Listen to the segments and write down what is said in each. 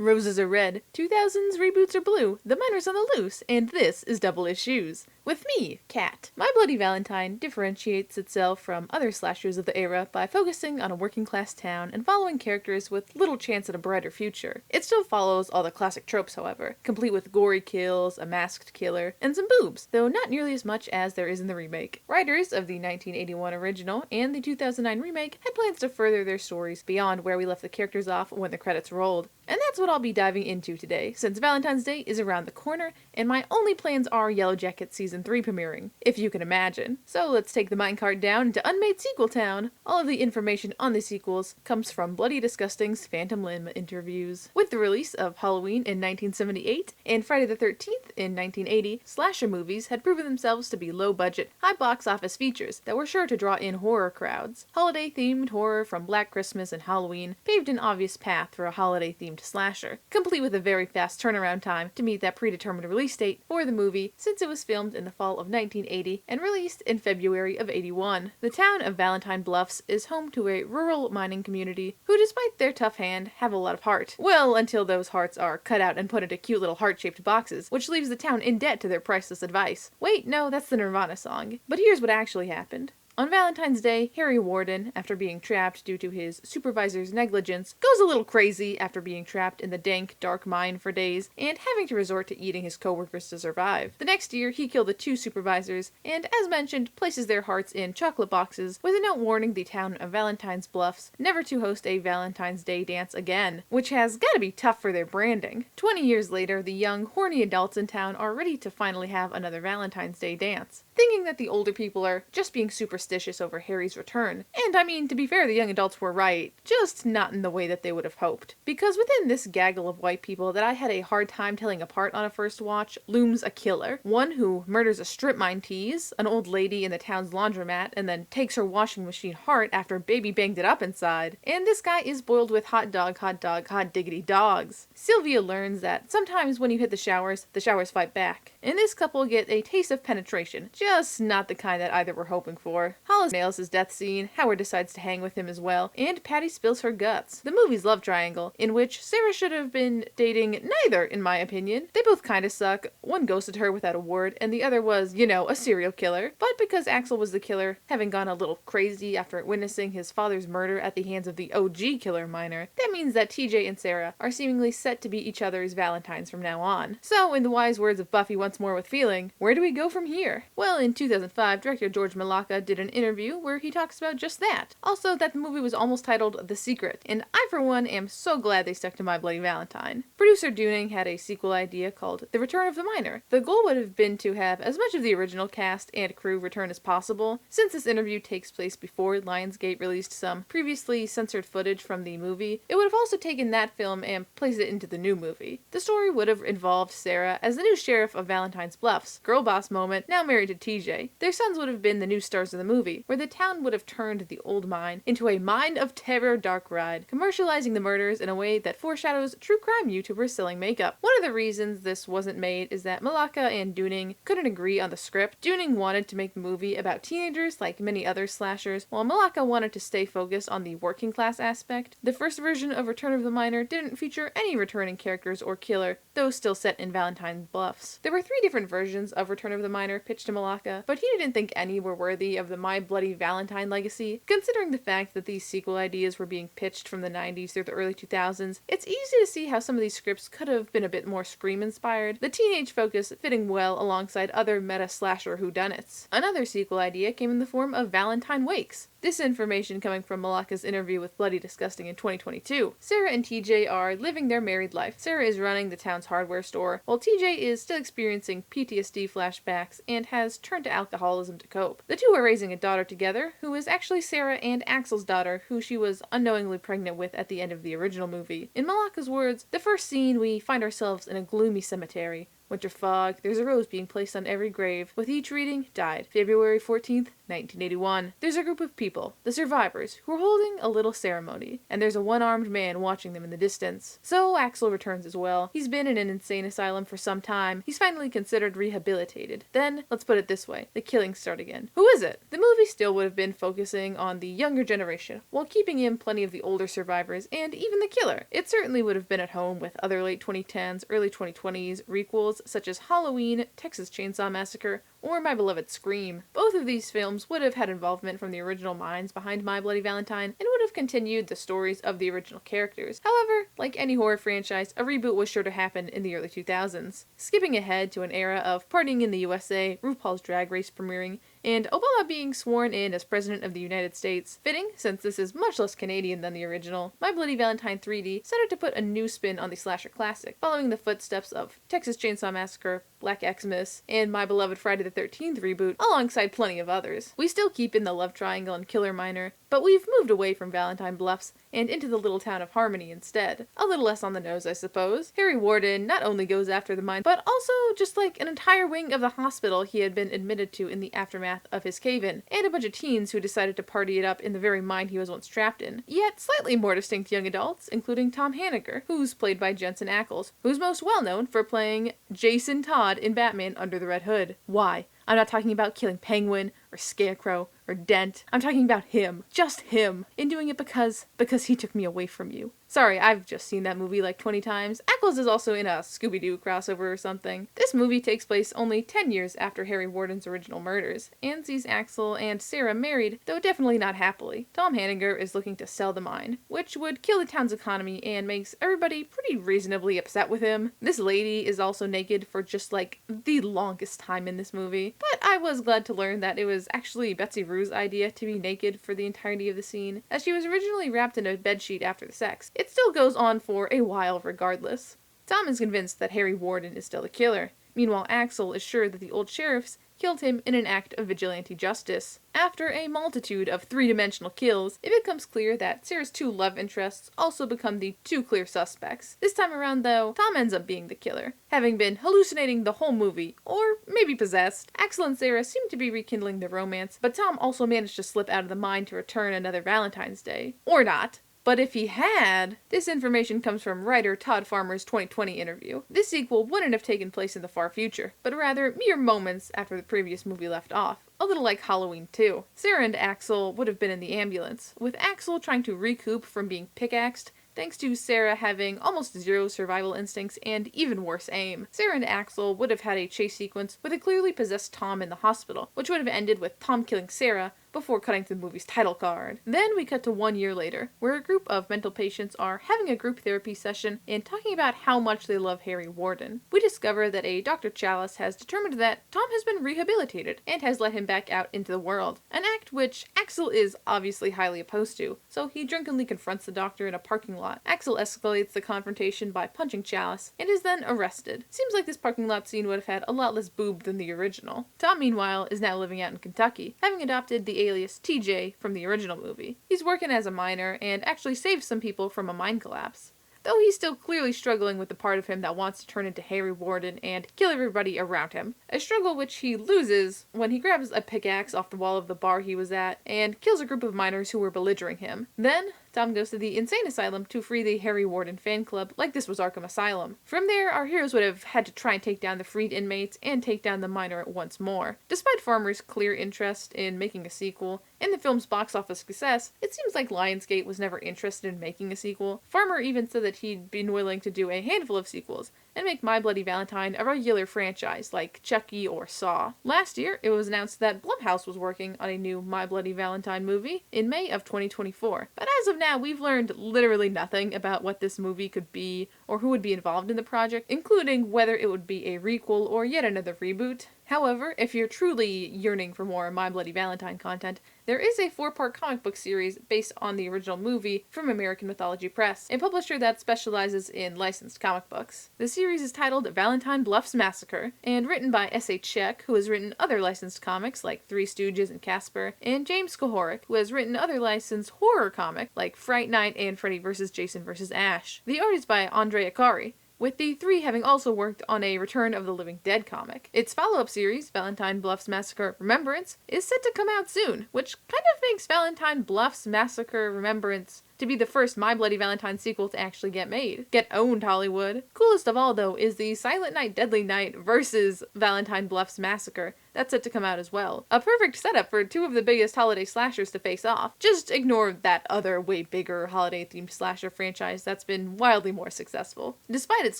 Roses are red, 2000s reboots are blue, the minor's on the loose, and this is Double Issues. With me, Kat. My Bloody Valentine differentiates itself from other slashers of the era by focusing on a working-class town and following characters with little chance at a brighter future. It still follows all the classic tropes, however, complete with gory kills, a masked killer, and some boobs, though not nearly as much as there is in the remake. Writers of the 1981 original and the 2009 remake had plans to further their stories beyond where we left the characters off when the credits rolled. And that's what I'll be diving into today, since Valentine's Day is around the corner, and my only plans are Yellow Jacket Season 3 premiering, if you can imagine. So let's take the minecart down to Unmade Sequel Town. All of the information on the sequels comes from Bloody Disgusting's Phantom Limb interviews. With the release of Halloween in 1978 and Friday the 13th in 1980, slasher movies had proven themselves to be low-budget, high box office features that were sure to draw in horror crowds. Holiday-themed horror from Black Christmas and Halloween paved an obvious path for a holiday-themed slasher, complete with a very fast turnaround time to meet that predetermined release date for the movie, since it was filmed in the fall of 1980 and released in February of 81. The town of Valentine Bluffs is home to a rural mining community who, despite their tough hand, have a lot of heart. Well, until those hearts are cut out and put into cute little heart-shaped boxes, which leaves the town in debt to their priceless advice. Wait, no, that's the Nirvana song. But here's what actually happened. On Valentine's Day, Harry Warden, after being trapped due to his supervisor's negligence, goes a little crazy after being trapped in the dank, dark mine for days and having to resort to eating his coworkers to survive. The next year, he killed the two supervisors and, as mentioned, places their hearts in chocolate boxes with a note warning the town of Valentine's Bluffs never to host a Valentine's Day dance again, which has gotta be tough for their branding. 20 years later, the young, horny adults in town are ready to finally have another Valentine's Day dance, thinking that the older people are just being superstitious over Harry's return. And I mean, to be fair, the young adults were right, just not in the way that they would have hoped. Because within this gaggle of white people that I had a hard time telling apart on a first watch looms a killer. One who murders a strip mine tease, an old lady in the town's laundromat, and then takes her washing machine heart after baby banged it up inside. And this guy is boiled with hot dog, hot diggity dogs. Sylvia learns that sometimes when you hit the showers fight back. And this couple get a taste of penetration, just not the kind that either were hoping for. Hollis nails his death scene, Howard decides to hang with him as well, and Patty spills her guts. The movie's love triangle, in which Sarah should have been dating neither, in my opinion. They both kinda suck. One ghosted her without a word, and the other was, you know, a serial killer. But because Axel was the killer, having gone a little crazy after witnessing his father's murder at the hands of the OG killer miner, that means that TJ and Sarah are seemingly set to be each other's Valentines from now on. So, in the wise words of Buffy once more with feeling, where do we go from here? Well, in 2005, director George Malacca did an interview where he talks about just that. Also, that the movie was almost titled The Secret, and I for one am so glad they stuck to My Bloody Valentine. Producer Dooning had a sequel idea called The Return of the Miner. The goal would have been to have as much of the original cast and crew return as possible. Since this interview takes place before Lionsgate released some previously censored footage from the movie, it would have also taken that film and placed it into the new movie. The story would have involved Sarah as the new sheriff of Valentine's Bluffs, girl boss moment, now married to TJ. Their sons would have been the new stars of the movie, where the town would have turned the old mine into a mine of terror dark ride, commercializing the murders in a way that foreshadows true crime YouTubers selling makeup. One of the reasons this wasn't made is that Malacca and Dooning couldn't agree on the script. Dooning wanted to make the movie about teenagers like many other slashers, while Malacca wanted to stay focused on the working class aspect. The first version of Return of the Miner didn't feature any returning characters or killer, though still set in Valentine's Bluffs. There were 3 different versions of Return of the Miner pitched to Malacca, but he didn't think any were worthy of the My Bloody Valentine legacy. Considering the fact that these sequel ideas were being pitched from the 90s through the early 2000s, it's easy to see how some of these scripts could have been a bit more Scream-inspired, the teenage focus fitting well alongside other meta-slasher whodunits. Another sequel idea came in the form of Valentine Wakes. This information coming from Malacca's interview with Bloody Disgusting in 2022. Sarah and TJ are living their married life. Sarah is running the town's hardware store, while TJ is still experiencing PTSD flashbacks and has turned to alcoholism to cope. The two are raising a daughter together, who is actually Sarah and Axel's daughter, who she was unknowingly pregnant with at the end of the original movie. In Malacca's words, the first scene we find ourselves in a gloomy cemetery. Winter fog, there's a rose being placed on every grave, with each reading, died February 14th, 1981. There's a group of people, the survivors, who are holding a little ceremony, and there's a one-armed man watching them in the distance. So Axel returns as well. He's been in an insane asylum for some time. He's finally considered rehabilitated. Then, let's put it this way, the killings start again. Who is it? The movie still would have been focusing on the younger generation, while keeping in plenty of the older survivors and even the killer. It certainly would have been at home with other late 2010s, early 2020s requels such as Halloween, Texas Chainsaw Massacre, or My Beloved Scream. Both of these films would have had involvement from the original minds behind My Bloody Valentine and would have continued the stories of the original characters. However, like any horror franchise, a reboot was sure to happen in the early 2000s. Skipping ahead to an era of partying in the USA, RuPaul's Drag Race premiering, and Obama being sworn in as President of the United States. Fitting, since this is much less Canadian than the original, My Bloody Valentine 3D set out to put a new spin on the slasher classic, following the footsteps of Texas Chainsaw Massacre, Black Xmas, and My Beloved Friday the 13th reboot, alongside plenty of others. We still keep in the love triangle and killer minor, but we've moved away from Valentine Bluffs and into the little town of Harmony instead. A little less on the nose, I suppose. Harry Warden not only goes after the mine, but also just like an entire wing of the hospital he had been admitted to in the aftermath of his cave-in, and a bunch of teens who decided to party it up in the very mine he was once trapped in. Yet slightly more distinct young adults, including Tom Hanniger, who's played by Jensen Ackles, who's most well known for playing Jason Todd in Batman Under the Red Hood. Why? I'm not talking about killing Penguin, or Scarecrow, or Dent. I'm talking about him. Just him. And doing it because he took me away from you. Sorry, I've just seen that movie like 20 times. Ackles is also in a Scooby-Doo crossover or something. This movie takes place only 10 years after Harry Warden's original murders, and sees Axel and Sarah married, though definitely not happily. Tom Hanniger is looking to sell the mine, which would kill the town's economy and makes everybody pretty reasonably upset with him. This lady is also naked for just like the longest time in this movie, but I was glad to learn that it was actually Betsy Rue's idea to be naked for the entirety of the scene, as she was originally wrapped in a bedsheet after the sex. It still goes on for a while regardless. Tom is convinced that Harry Warden is still the killer. Meanwhile, Axel is sure that the old sheriffs killed him in an act of vigilante justice. After a multitude of three-dimensional kills, it becomes clear that Sarah's two love interests also become the two clear suspects. This time around, though, Tom ends up being the killer, having been hallucinating the whole movie, or maybe possessed. Axel and Sarah seem to be rekindling their romance, but Tom also managed to slip out of the mine to return another Valentine's Day. Or not. But if he had, this information comes from writer Todd Farmer's 2020 interview. This sequel wouldn't have taken place in the far future, but rather mere moments after the previous movie left off. A little like Halloween 2. Sarah and Axel would have been in the ambulance, with Axel trying to recoup from being pickaxed, thanks to Sarah having almost zero survival instincts and even worse aim. Sarah and Axel would have had a chase sequence with a clearly possessed Tom in the hospital, which would have ended with Tom killing Sarah before cutting to the movie's title card. Then we cut to 1 year later, where a group of mental patients are having a group therapy session and talking about how much they love Harry Warden. We discover that a Dr. Chalice has determined that Tom has been rehabilitated and has let him back out into the world, an act which Axel is obviously highly opposed to, so he drunkenly confronts the doctor in a parking lot. Axel escalates the confrontation by punching Chalice and is then arrested. Seems like this parking lot scene would have had a lot less boob than the original. Tom, meanwhile, is now living out in Kentucky, having adopted the alias TJ from the original movie. He's working as a miner and actually saves some people from a mine collapse, though he's still clearly struggling with the part of him that wants to turn into Harry Warden and kill everybody around him. A struggle which he loses when he grabs a pickaxe off the wall of the bar he was at and kills a group of miners who were belligerent him. Then, Tom goes to the insane asylum to free the Harry Warden fan club like this was Arkham Asylum. From there, our heroes would have had to try and take down the freed inmates and take down the miner once more. Despite Farmer's clear interest in making a sequel and the film's box office success, it seems like Lionsgate was never interested in making a sequel. Farmer even said that he'd been willing to do a handful of sequels and make My Bloody Valentine a regular franchise like Chucky or Saw. Last year, it was announced that Blumhouse was working on a new My Bloody Valentine movie in May of 2024. But as of now, we've learned literally nothing about what this movie could be or who would be involved in the project, including whether it would be a requel or yet another reboot. However, if you're truly yearning for more My Bloody Valentine content, there is a 4-part comic book series based on the original movie from American Mythology Press, a publisher that specializes in licensed comic books. The series is titled Valentine Bluffs Massacre, and written by S.A. Czech, who has written other licensed comics like Three Stooges and Casper, and James Skohorik, who has written other licensed horror comics like Fright Night and Freddy vs. Jason vs. Ash. The art is by Andre Akari, with the three having also worked on a Return of the Living Dead comic. Its follow-up series, Valentine Bluffs Massacre Remembrance, is set to come out soon, which kind of makes Valentine Bluffs Massacre Remembrance to be the first My Bloody Valentine sequel to actually get made. Get owned, Hollywood. Coolest of all, though, is the Silent Night Deadly Night versus Valentine Bluffs Massacre. That's set to come out as well. A perfect setup for two of the biggest holiday slashers to face off. Just ignore that other way bigger holiday-themed slasher franchise that's been wildly more successful. Despite its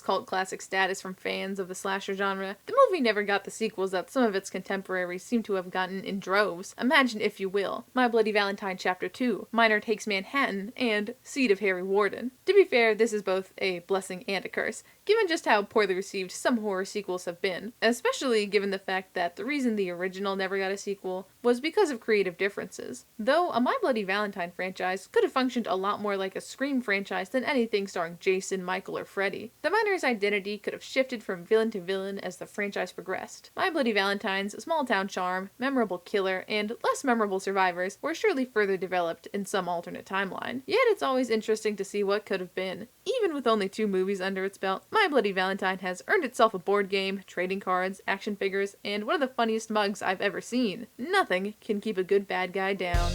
cult classic status from fans of the slasher genre, the movie never got the sequels that some of its contemporaries seem to have gotten in droves. Imagine, if you will, My Bloody Valentine Chapter 2, Miner Takes Manhattan, and Seed of Harry Warden. To be fair, this is both a blessing and a curse, given just how poorly received some horror sequels have been, especially given the fact that the reason the original never got a sequel was because of creative differences. Though a My Bloody Valentine franchise could have functioned a lot more like a Scream franchise than anything starring Jason, Michael, or Freddy. The Miner's identity could have shifted from villain to villain as the franchise progressed. My Bloody Valentine's small-town charm, memorable killer, and less memorable survivors were surely further developed in some alternate timeline. Yet it's always interesting to see what could have been. Even with only 2 movies under its belt, My Bloody Valentine has earned itself a board game, trading cards, action figures, and one of the funniest mugs I've ever seen. Nothing can keep a good bad guy down.